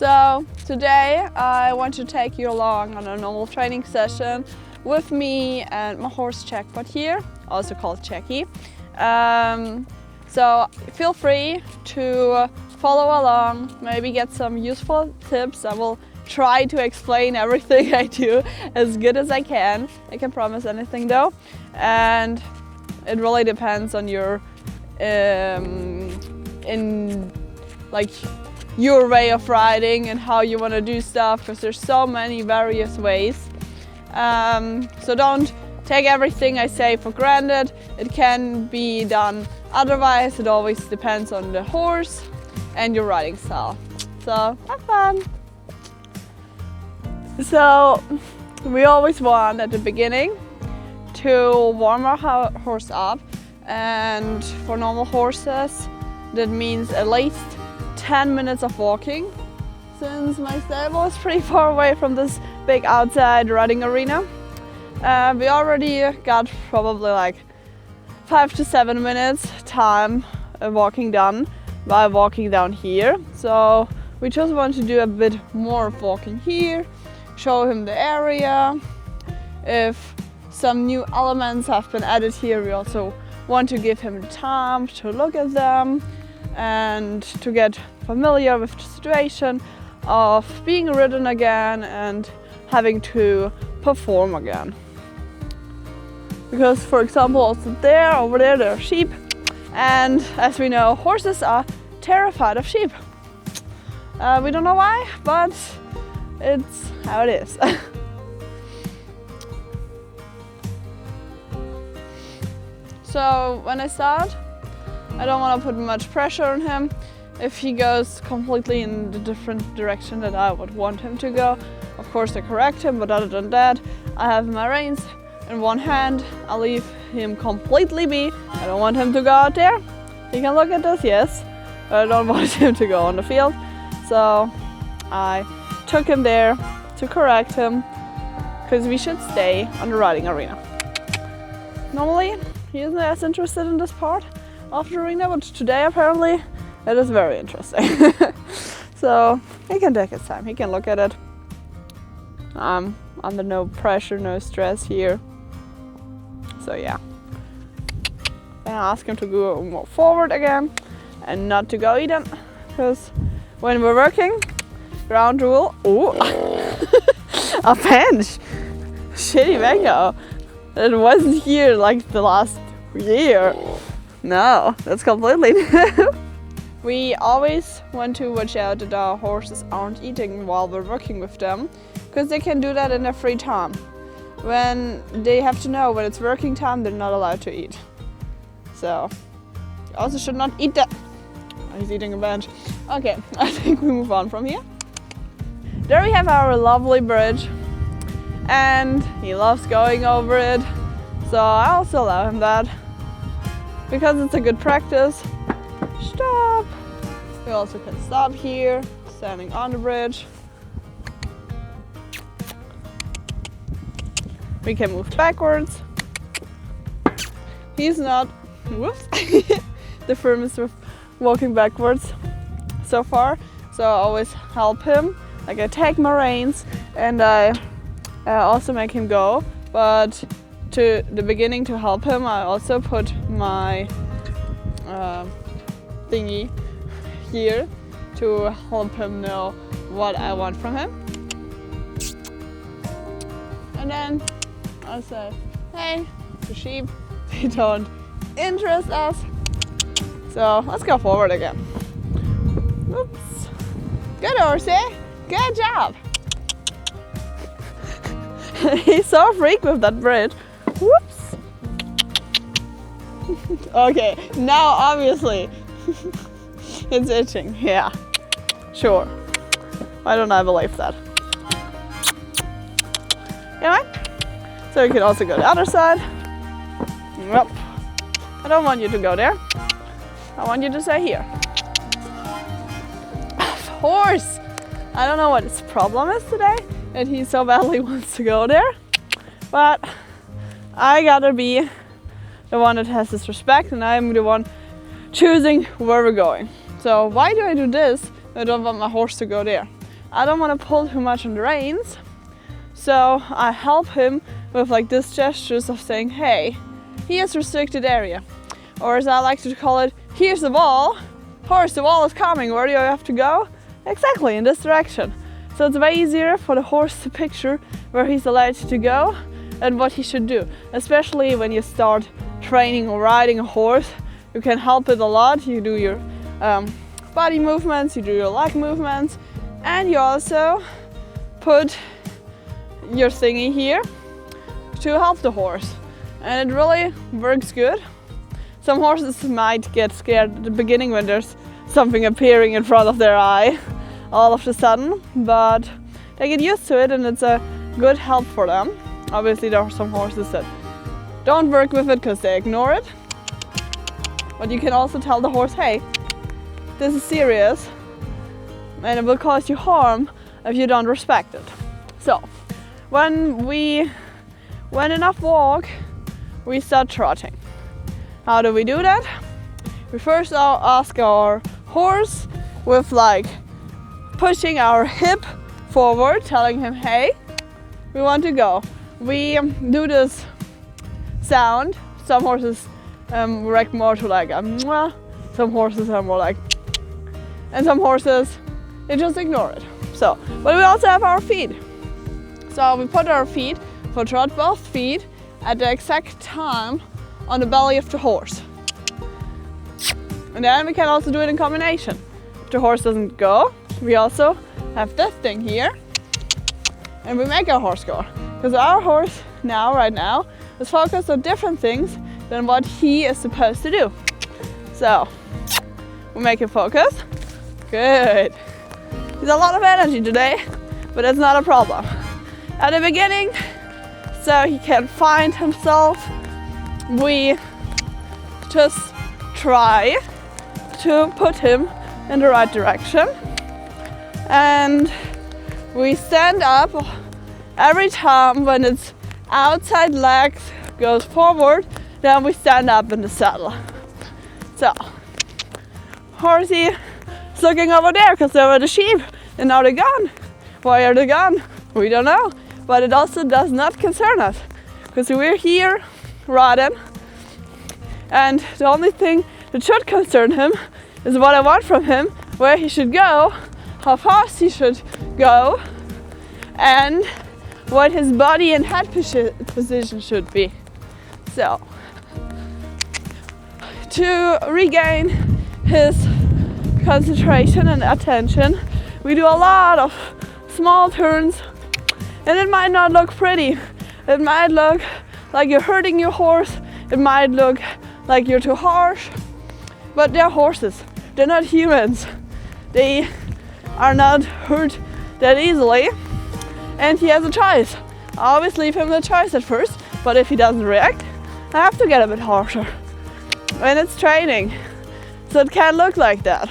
So today I want to take you along on a normal training session with me and my horse Jackpot here, also called Jackie. So feel free to follow along, maybe get some useful tips. I will try to explain everything I do as good as I can. I can't promise anything though, and it really depends on your your way of riding and how you want to do stuff, because there's so many various ways. So don't take everything I say for granted. It can be done otherwise. It always depends on the horse and your riding style. So have fun! So we always want at the beginning to warm our horse up, and for normal horses that means at least 10 minutes of walking, since my stable is pretty far away from this big outside riding arena. We already got probably like 5 to 7 minutes time walking done by walking down here. So we just want to do a bit more of walking here, show him the area. If some new elements have been added here, we also want to give him the time to look at them and to get familiar with the situation of being ridden again and having to perform again. Because, for example, also over there are sheep, and as we know, horses are terrified of sheep. We don't know why, but it's how it is. So when I start, I don't want to put much pressure on him. If he goes completely in the different direction that I would want him to go, of course I correct him, but other than that, I have my reins in one hand. I leave him completely be. I don't want him to go out there. He can look at this, yes, but I don't want him to go on the field. So I took him there to correct him, because we should stay on the riding arena. Normally, he isn't as interested in this part of the arena, but today apparently it is very interesting. So he can take his time, he can look at it. I'm under no pressure, no stress here. So yeah. Then I ask him to go more forward again and not to go either, because when we're working, ground rule, a bench, shitty mango. It wasn't here like the last year. No, that's completely new. We always want to watch out that our horses aren't eating while we're working with them, because they can do that in their free time. When they have to know when it's working time, they're not allowed to eat. So, you also should not eat that. Oh, he's eating a bench. Okay, I think we move on from here. There we have our lovely bridge, and he loves going over it. So I also allow him that, because it's a good practice. Stop! We also can stop here, standing on the bridge. We can move backwards. He's not, whoops, the firmest with walking backwards so far. So I always help him. Like I take my reins and I also make him go. But to the beginning, to help him, I also put my thingy here to help him know what I want from him. And then I'll say, hey, the sheep, they don't interest us. So let's go forward again. Oops. Good horsey, good job. He's so freaked with that bridge. Whoops. Okay, now obviously it's itching. Yeah, sure. Why don't I believe that? Anyway, so you can also go the other side. Yep. I don't want you to go there. I want you to stay here. Of course. I don't know what his problem is today, that he so badly wants to go there. But I gotta be the one that has this respect, and I'm the one choosing where we're going. So why do I do this? I don't want my horse to go there. I don't want to pull too much on the reins, so I help him with like this gestures of saying, hey, here's restricted area. Or as I like to call it, here's the wall. Horse, the wall is coming. Where do you have to go? Exactly, in this direction. So it's way easier for the horse to picture where he's allowed to go and what he should do. Especially when you start training or riding a horse, you can help it a lot. You do your body movements, you do your leg movements, and you also put your thingy here to help the horse. And it really works good. Some horses might get scared at the beginning when there's something appearing in front of their eye all of a sudden, but they get used to it and it's a good help for them. Obviously there are some horses that don't work with it because they ignore it, but you can also tell the horse, hey, this is serious and it will cause you harm if you don't respect it. So when enough walk, we start trotting. How do we do that? We first ask our horse with like pushing our hip forward, telling him, hey, we want to go. We do this sound. Some horses react more to like a mwah. Some horses are more like, and some horses, they just ignore it. So, but we also have our feet. So we put our feet, for trot, both feet at the exact time on the belly of the horse. And then we can also do it in combination. If the horse doesn't go, we also have this thing here and we make our horse go. Because our horse right now is focused on different things than what he is supposed to do. So we make him focus. Good. He's a lot of energy today, but it's not a problem. At the beginning, so he can find himself, we just try to put him in the right direction, and we stand up every time when its outside legs goes forward, then we stand up in the saddle. So horsey is looking over there because there were the sheep and now they're gone. Why are they gone? We don't know, but it also does not concern us because we're here riding, and the only thing that should concern him is what I want from him, where he should go, how fast he should go, and what his body and head position should be. So, to regain his concentration and attention, we do a lot of small turns, and it might not look pretty. It might look like you're hurting your horse. It might look like you're too harsh, but they're horses. They're not humans. They are not hurt that easily, and he has a choice. I always leave him the choice at first, but if he doesn't react, I have to get a bit harsher. And it's training, so it can't look like that.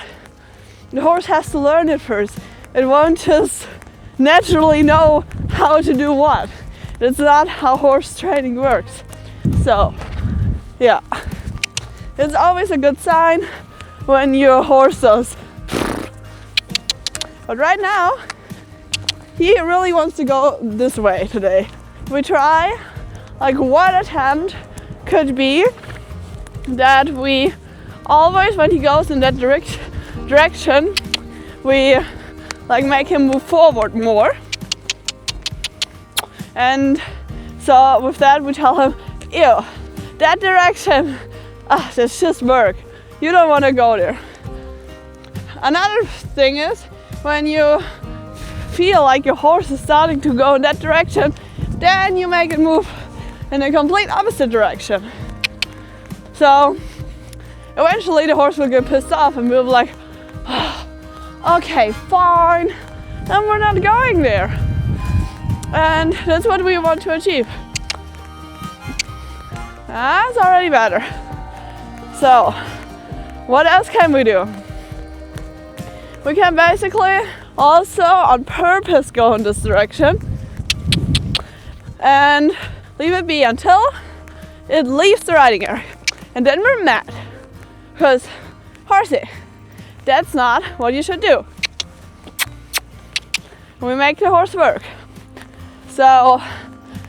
The horse has to learn it first. It won't just naturally know how to do what. That's not how horse training works. So, yeah. It's always a good sign when your horse does. But right now, he really wants to go this way today. We try, like one attempt could be that we always, when he goes in that direction, we like make him move forward more. And so with that we tell him, ew, that direction, that's just work. You don't want to go there. Another thing is, when you feel like your horse is starting to go in that direction, then you make it move in a complete opposite direction. So eventually the horse will get pissed off and we'll be like, oh, okay, fine, and we're not going there. And that's what we want to achieve. That's already better. So, what else can we do? We can basically also on purpose go in this direction and leave it be until it leaves the riding area. And then we're mad. Because, horsey, that's not what you should do. we make the horse work. So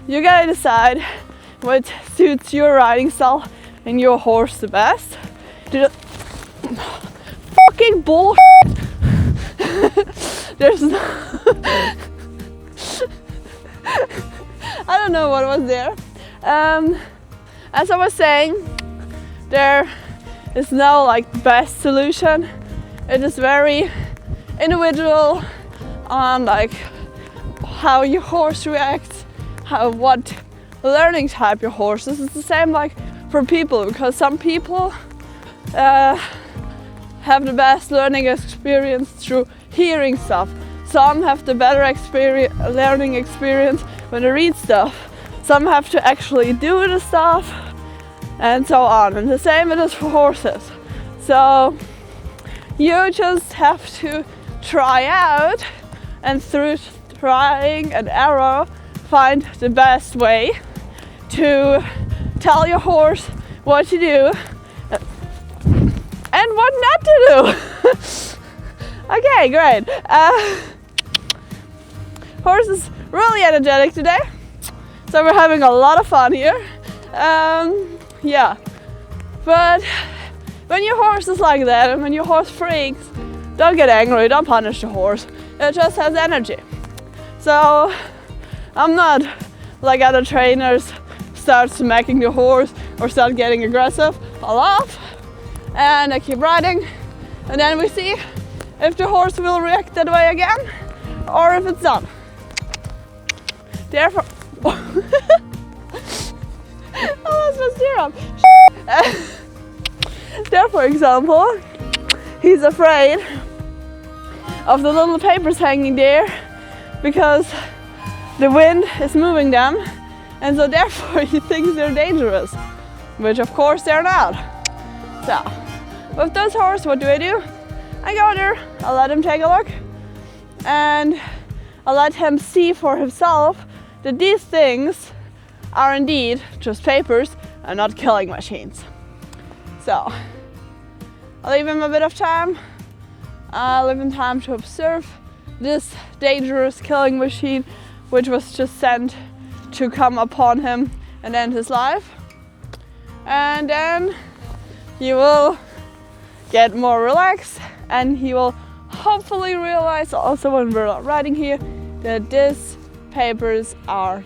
you gotta decide what suits your riding style and your horse the best. Fucking bullshit. There's no I don't know what was there. As I was saying, there is no like best solution. It is very individual on like how your horse reacts, what learning type your horse is. It's the same like for people, because some people have the best learning experience through hearing stuff. Some have the better learning experience when they read stuff. Some have to actually do the stuff, and so on. And the same it is for horses. So you just have to try out, and through trying and error find the best way to tell your horse what to do and what not to do. Okay, great. Horse is really energetic today, so we're having a lot of fun here. Yeah, but when your horse is like that and when your horse freaks, don't get angry, don't punish the horse. It just has energy. So I'm not like other trainers start smacking the horse or start getting aggressive. I'll laugh and I keep riding, and then we see if the horse will react that way again or if it's done. Therefore, oh, that's my syrup. There, for example, he's afraid of the little papers hanging there because the wind is moving them, and so therefore he thinks they're dangerous, which of course they're not. So, with those horses, what do? I go there, I let him take a look, and I let him see for himself that these things are indeed just papers and not killing machines. So, I leave him a bit of time. I leave him time to observe this dangerous killing machine, which was just sent to come upon him and end his life. And then he will get more relaxed, and he will hopefully realize also when we're not riding here that these papers are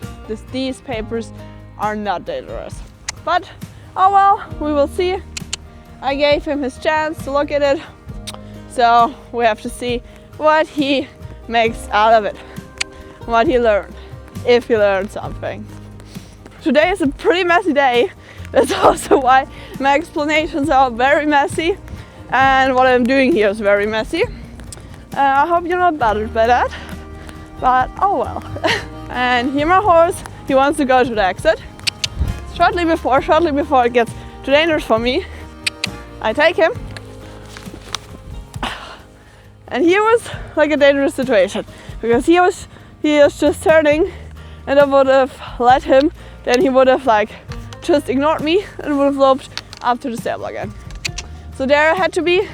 not dangerous. But oh well, we will see. I gave him his chance to look at it, so we have to see what he makes out of it, what he learned, if he learned something. Today is a pretty messy day. That's also why my explanations are very messy, and what I'm doing here is very messy. I hope you're not bothered by that, but oh well. And here my horse, he wants to go to the exit. Shortly before it gets too dangerous for me, I take him. And here was like a dangerous situation, because he was just turning, and I would have let him, then he would have like just ignored me and would have loped up to the stable again. So there I had to be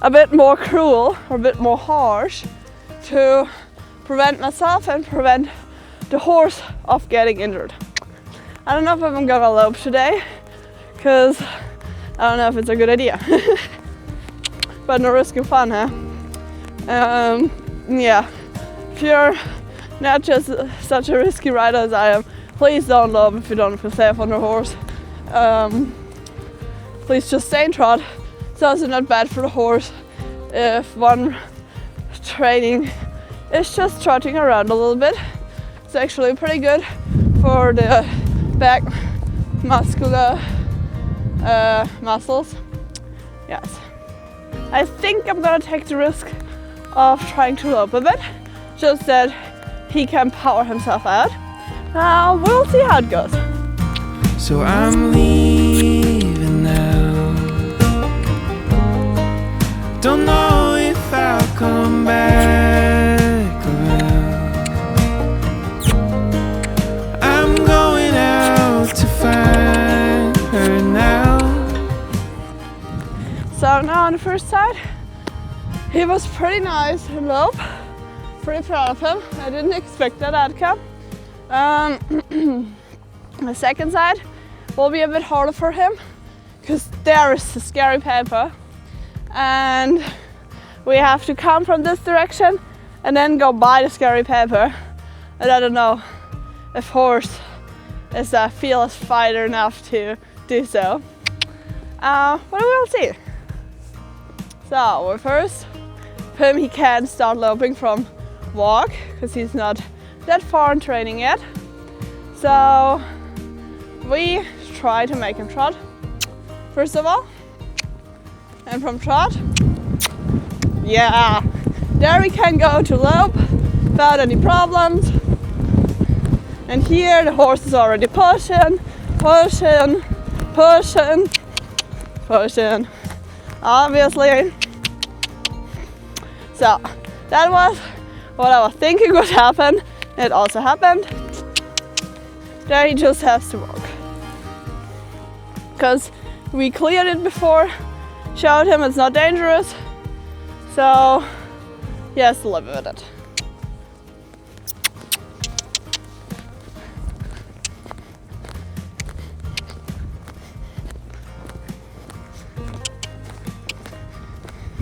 a bit more cruel or a bit more harsh to prevent myself and prevent the horse of getting injured. I don't know if I'm gonna lope today, because I don't know if it's a good idea. But no risk of fun, huh? Yeah, if you're not just such a risky rider as I am, please don't lope if you don't feel safe on the horse. Please just stay in trot. It's also not bad for the horse if one training is just trotting around a little bit. It's actually pretty good for the back muscular muscles. Yes. I think I'm gonna take the risk of trying to lope a bit, just that he can power himself out. We'll see how it goes. So I'm leaving now. Don't know if I'll come back around. I'm going out to find her now. So now on the first side, he was pretty nice and lope. pretty proud of him. I didn't expect that outcome. The second side will be a bit harder for him because there is a scary paper and we have to come from this direction and then go by the scary paper. And I don't know if horse is a fearless fighter enough to do so. But we will see. So first, for him he can start loping from walk because he's not that far in training yet. So we try to make him trot first of all, and from trot, yeah, there we can go to lope without any problems. And here the horse is already pushing, pushing, pushing, pushing, obviously. So that was what I was thinking would happen. It also happened. There he just has to walk. Because we cleared it before, showed him it's not dangerous. So he has to live with it.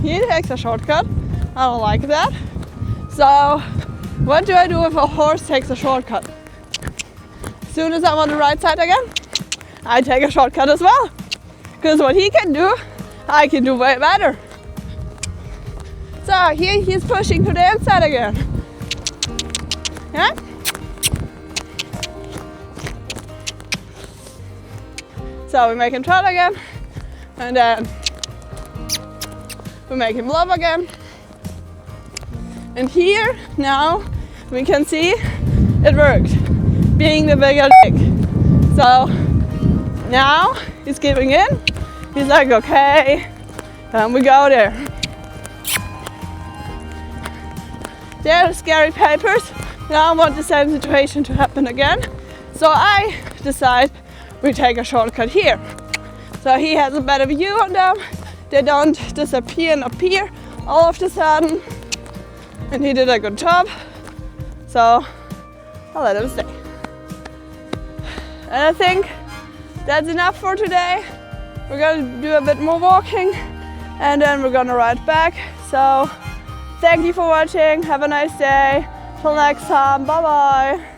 He takes a shortcut. I don't like that. So what do I do if a horse takes a shortcut? As soon as I'm on the right side again, I take a shortcut as well. Because what he can do, I can do way better. So here he's pushing to the inside again. Yeah? So we make him trot again, and then we make him love again. And here now we can see it worked, being the bigger leg. So now he's giving in. He's like, okay, and we go there. There are scary papers. Now I want the same situation to happen again. So I decide we take a shortcut here. So he has a better view on them. They don't disappear and appear all of a sudden. And he did a good job. So I'll let him stay. And I think that's enough for today. We're gonna do a bit more walking and then we're gonna ride back. So thank you for watching. Have a nice day. Till next time. Bye bye.